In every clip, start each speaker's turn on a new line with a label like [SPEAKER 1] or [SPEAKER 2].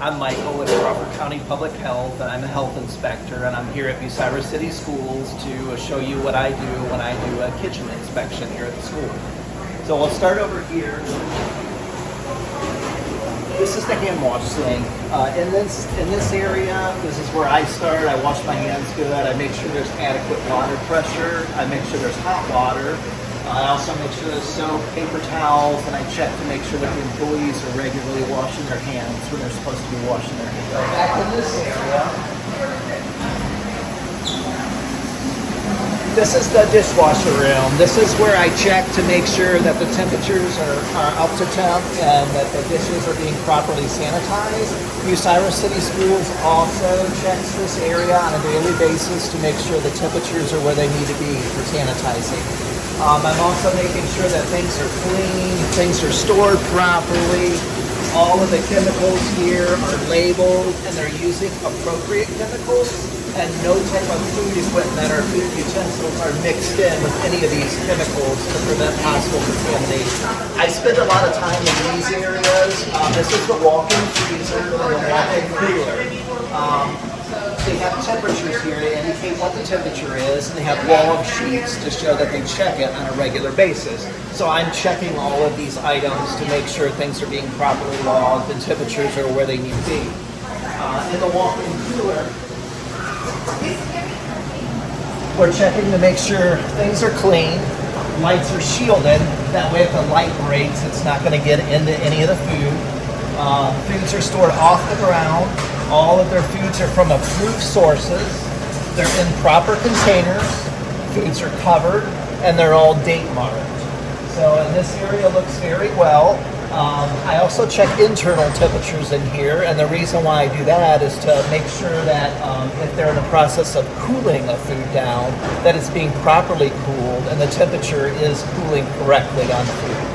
[SPEAKER 1] I'm Michael with Crawford County Public Health, and I'm a health inspector, and I'm here at Bucyrus City Schools to show you what I do when I do a kitchen inspection here at the school. So we'll start over here. This is the hand wash sink. In this area, this is where I start. I wash my hands good. I make sure there's adequate water pressure. I make sure there's hot water. I also make sure there's soap, paper towels, and I check to make sure that the employees are regularly washing their hands when they're supposed to be washing their hands. So back in this area, this is the dishwasher room. This is where I check to make sure that the temperatures are up to temp and that the dishes are being properly sanitized. Bucyrus City Schools also checks this area on a daily basis to make sure the temperatures are where they need to be for sanitizing. I'm also making sure that things are clean, things are stored properly. All of the chemicals here are labeled and they're using appropriate chemicals, and no type of food equipment or food utensils are mixed in with any of these chemicals to prevent possible contamination. I spend a lot of time in these areas. This is the walk-in freezer and the walk-in cooler. They have temperatures here to indicate what the temperature is, and they have log sheets to show that they check it on a regular basis. So I'm checking all of these items to make sure things are being properly logged and temperatures are where they need to be. In the walk-in cooler, we're checking to make sure things are clean, lights are shielded, that way if the light breaks, it's not going to get into any of the food. Foods are stored off the ground. All of their foods are from approved sources. They're in proper containers. Foods are covered, and they're all date marked. So this area looks very well. I also check internal temperatures in here, and the reason why I do that is to make sure that if they're in the process of cooling a food down, that it's being properly cooled and the temperature is cooling correctly on the food.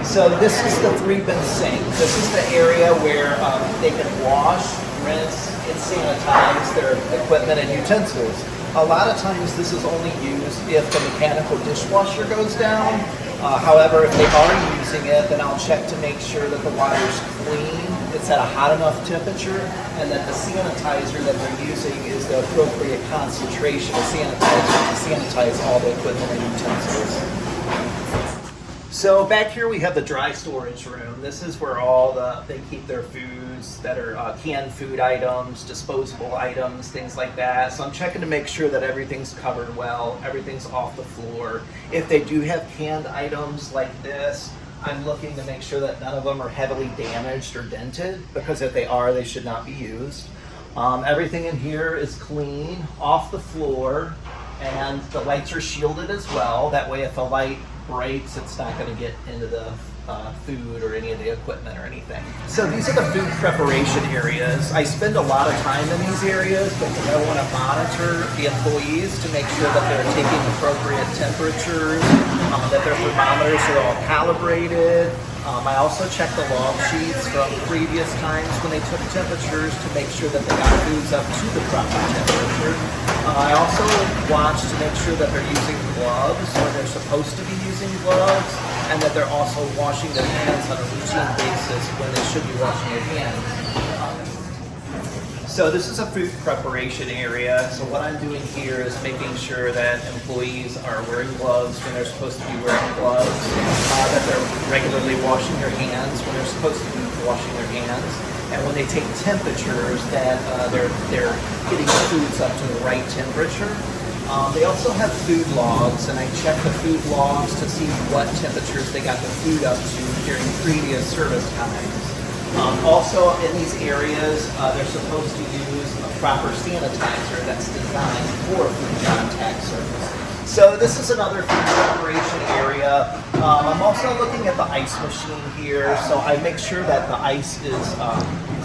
[SPEAKER 1] So this is the 3-bin sink. This is the area where they can wash, rinse, and sanitize their equipment and utensils. A lot of times this is only used if the mechanical dishwasher goes down. However, if they are using it, then I'll check to make sure that the water's clean, it's at a hot enough temperature, and that the sanitizer that they're using is the appropriate concentration of sanitizer to sanitize all the equipment and utensils. So back here we have the dry storage room. This is where they keep their foods that are canned food items, disposable items, things like that. So I'm checking to make sure that everything's covered well, everything's off the floor. If they do have canned items like this, I'm looking to make sure that none of them are heavily damaged or dented, because if they are, they should not be used. Everything in here is clean, off the floor, and the lights are shielded as well. That way if a light breaks, it's not going to get into the food or any of the equipment or anything. So these are the food preparation areas. I spend a lot of time in these areas because I want to monitor the employees to make sure that they're taking appropriate temperatures, that their thermometers are all calibrated. I also check the log sheets from previous times when they took temperatures to make sure that they got foods up to the proper temperature. I also watch to make sure that they're using gloves when they're supposed to be using gloves, and that they're also washing their hands on a routine basis when they should be washing their hands. So this is a food preparation area. So what I'm doing here is making sure that employees are wearing gloves when they're supposed to be wearing gloves, that they're regularly washing their hands when they're supposed to be washing their hands, and when they take temperatures that they're getting the foods up to the right temperature. They also have food logs, and I check the food logs to see what temperatures they got the food up to during previous service times. Also, in these areas, they're supposed to use a proper sanitizer that's designed for food contact surface. So this is another food preparation area. I'm also looking at the ice machine here, so I make sure that the ice is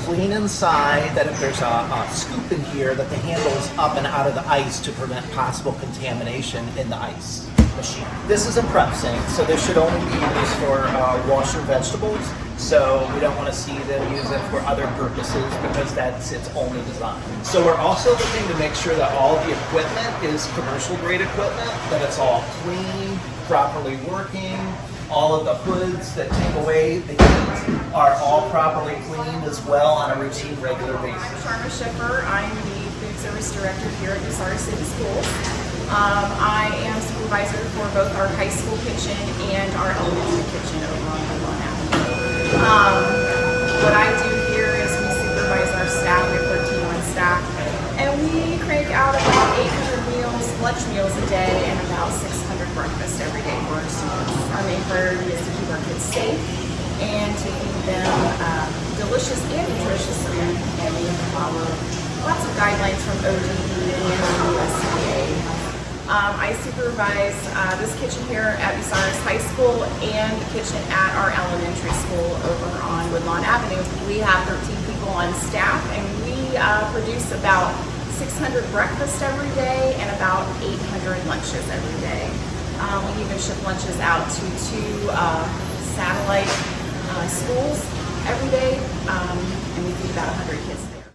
[SPEAKER 1] clean inside, that if there's a scoop in here, that the handle is up and out of the ice to prevent possible contamination in the ice machine. This is a prep sink, so this should only be used for washing vegetables. So we don't want to see them use it for other purposes because that's its only design. So we're also looking to make sure that all the equipment is commercial grade equipment, that it's all clean, properly working, All of the hoods that take away the heat are all properly cleaned as well on a routine, regular basis.
[SPEAKER 2] I'm Sharma Schiffer. I'm the food service director here at Bucyrus City Schools. I am supervisor for both our high school kitchen and our elementary kitchen over on Woodlawn Avenue. What I do here is we supervise our staff. We have 13 on staff, and we crank out about 800 meals, lunch meals a day, and about 600 breakfasts every day for our students. Our main priority is to keep our kids safe and to feed them delicious and nutritious food, and we follow lots of guidelines from ODE and USDA. I supervise this kitchen here at Bucyrus High School and the kitchen at our elementary school over on Woodlawn Avenue. We have 13 people on staff, and we produce about 600 breakfasts every day and about 800 lunches every day. We even ship lunches out to 2 satellite schools every day, and we feed about 100 kids there.